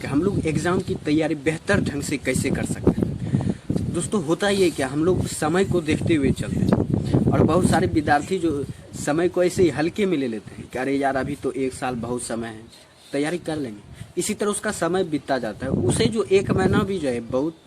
हम लोग एग्ज़ाम की तैयारी बेहतर ढंग से कैसे कर सकते हैं। दोस्तों होता ये क्या, हम लोग समय को देखते हुए चलते हैं और बहुत सारे विद्यार्थी जो समय को ऐसे ही हल्के में ले लेते हैं कि अरे यार अभी तो 1 साल बहुत समय है, तैयारी कर लेंगे। इसी तरह उसका समय बीतता जाता है, उसे जो 1 महीना भी जो है बहुत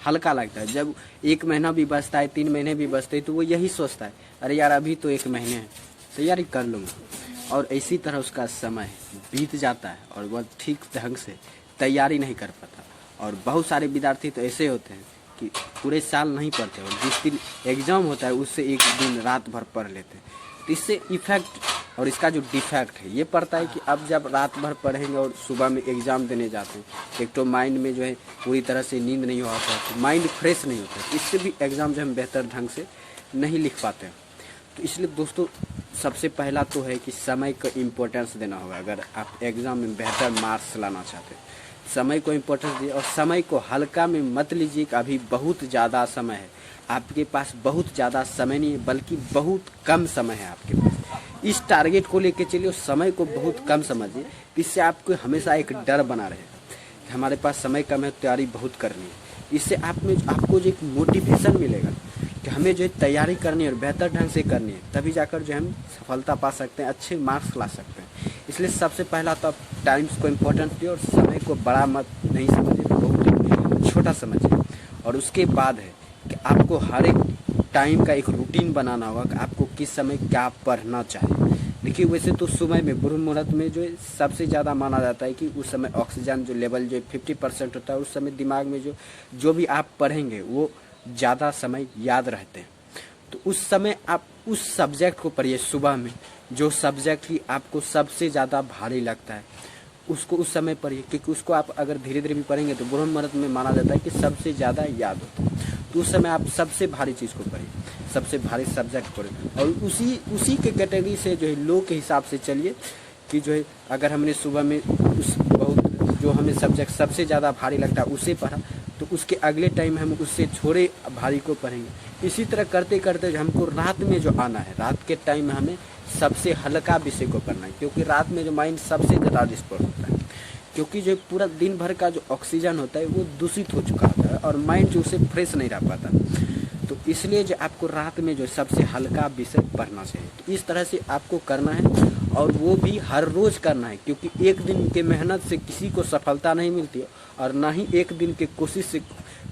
हल्का लगता है। जब 1 महीना भी बचता है, 3 महीने भी बचते हैं, तो वो यही सोचता है अरे यार अभी तो 1 महीने है, तैयारी कर लूँगा। और इसी तरह उसका समय बीत जाता है और वह ठीक ढंग से तैयारी नहीं कर पाता। और बहुत सारे विद्यार्थी तो ऐसे होते हैं कि पूरे साल नहीं पढ़ते और जिस दिन एग्ज़ाम होता है उससे एक दिन रात भर पढ़ लेते हैं। तो इससे इफेक्ट और इसका जो डिफेक्ट है ये पड़ता है कि अब जब रात भर पढ़ेंगे और सुबह में एग्ज़ाम देने जाते हैं, एक तो माइंड में जो है पूरी तरह से नींद नहीं हो पाता, तो माइंड फ्रेश नहीं होता, इससे भी एग्ज़ाम जो हम बेहतर ढंग से नहीं लिख पाते हैं। तो इसलिए दोस्तों सबसे पहला तो है कि समय को इम्पोर्टेंस देना होगा। अगर आप एग्ज़ाम में बेहतर मार्क्स लाना चाहते हैं, समय को इम्पोर्टेंस दिए और समय को हल्का में मत लीजिए कि अभी बहुत ज़्यादा समय है। आपके पास बहुत ज़्यादा समय नहीं है, बल्कि बहुत कम समय है आपके पास। इस टारगेट को लेकर चलिए और समय को बहुत कम समझिए, इससे आपको हमेशा एक डर बना रहेगा कि हमारे पास समय कम है, तैयारी बहुत करनी है। इससे आपको जो एक मोटिवेशन मिलेगा कि हमें जो है तैयारी करनी है और बेहतर ढंग से करनी है, तभी जाकर जो हम सफलता पा सकते हैं, अच्छे मार्क्स ला सकते हैं। इसलिए सबसे पहला तो आप टाइम्स को इम्पोर्टेंस दिए और समय को बड़ा मत नहीं समझिए, बहुत ही छोटा समझिए। और उसके बाद है कि आपको हर एक टाइम का एक रूटीन बनाना होगा कि आपको किस समय क्या पढ़ना चाहिए। देखिए वैसे तो सुबह में ब्रह्म मुहूर्त में जो है सबसे ज़्यादा माना जाता है कि उस समय ऑक्सीजन जो लेवल जो 50% होता है, उस समय दिमाग में जो भी आप पढ़ेंगे वो ज़्यादा समय याद रहते हैं। तो उस समय आप उस सब्जेक्ट को पढ़िए सुबह में, जो सब्जेक्ट की आपको सबसे ज़्यादा भारी लगता है उसको उस समय पढ़िए, क्योंकि उसको आप अगर धीरे धीरे भी पढ़ेंगे तो ब्रह्म मुहूर्त में माना जाता है कि सबसे ज़्यादा याद होता है। तो उस समय आप सबसे भारी चीज़ को पढ़िए, सबसे भारी सब्जेक्ट पढ़िए और उसी के कैटेगरी से जो है लो के हिसाब से चलिए कि जो है अगर हमने सुबह में उस बहुत जो हमें सब्जेक्ट सबसे ज़्यादा भारी लगता है उसे पढ़ा, तो उसके अगले टाइम हम उससे थोड़े भारी को पढ़ेंगे। इसी तरह करते करते हमको रात में जो आना है, रात के टाइम में हमें सबसे हल्का विषय को पढ़ना है, क्योंकि रात में जो माइंड सबसे ज़्यादा डिस्टर्ब होता है, क्योंकि जो पूरा दिन भर का जो ऑक्सीजन होता है वो दूषित हो चुका होता है और माइंड जो उसे फ्रेश नहीं रह पाता। तो इसलिए जो आपको रात में जो सबसे हल्का विषय पढ़ना चाहिए। तो इस तरह से आपको करना है और वो भी हर रोज़ करना है, क्योंकि एक दिन के मेहनत से किसी को सफलता नहीं मिलती और ना ही एक दिन के कोशिश से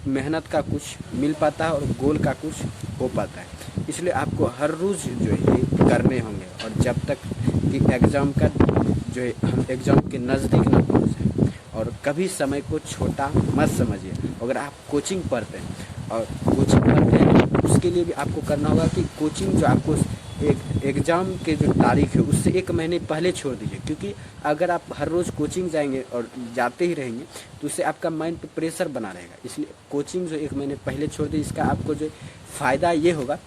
मेहनत का कुछ मिल पाता है और गोल का कुछ हो पाता है। इसलिए आपको हर रोज़ जो है ये करने होंगे और जब तक कि एग्ज़ाम का जो है हम एग्ज़ाम के नज़दीक ना पहुँचे। और कभी समय को छोटा मत समझिए। अगर आप कोचिंग पढ़ते हैं और कोचिंग पढ़ते हैं तो उसके लिए भी आपको करना होगा कि कोचिंग जो आपको एक एग्ज़ाम के जो तारीख है उससे 1 महीने पहले छोड़ दीजिए, क्योंकि अगर आप हर रोज़ कोचिंग जाएंगे और जाते ही रहेंगे तो उससे आपका माइंड पे प्रेशर बना रहेगा। इसलिए कोचिंग जो 1 महीने पहले छोड़ दीजिए। इसका आपको जो फ़ायदा ये होगा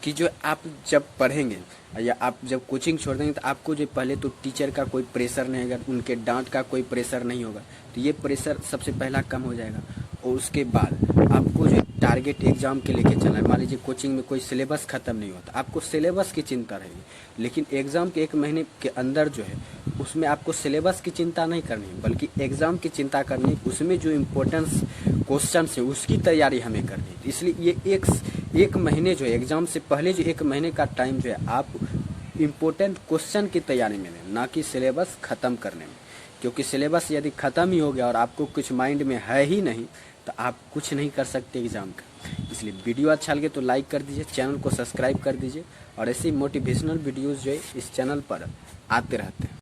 कि जो आप जब पढ़ेंगे या आप जब कोचिंग छोड़ देंगे तो आपको जो पहले तो टीचर का कोई प्रेशर नहीं होगा, उनके डांट का कोई प्रेशर नहीं होगा, तो ये प्रेशर सबसे पहला कम हो जाएगा। और उसके बाद आपको जो टारगेट एग्ज़ाम के लेके चलना है, मान लीजिए कोचिंग में कोई सिलेबस ख़त्म नहीं होता, आपको सिलेबस की चिंता रहेगी, लेकिन एग्ज़ाम के 1 महीने के अंदर जो है उसमें आपको सिलेबस की चिंता नहीं करनी है, बल्कि एग्ज़ाम की चिंता करनी है। उसमें जो इम्पोर्टेंस क्वेश्चन है उसकी तैयारी हमें करनी है। इसलिए ये एक महीने जो है एग्ज़ाम से पहले जो 1 महीने का टाइम जो है आप इम्पोर्टेंट क्वेश्चन की तैयारी में दें, ना कि सिलेबस ख़त्म करने में। क्योंकि सिलेबस यदि ख़त्म ही हो गया और आपको कुछ माइंड में है ही नहीं तो आप कुछ नहीं कर सकते एग्ज़ाम का। इसलिए वीडियो अच्छा लगे तो लाइक कर दीजिए, चैनल को सब्सक्राइब कर दीजिए और ऐसे मोटिवेशनल वीडियोज़ जो है इस चैनल पर आते रहते हैं।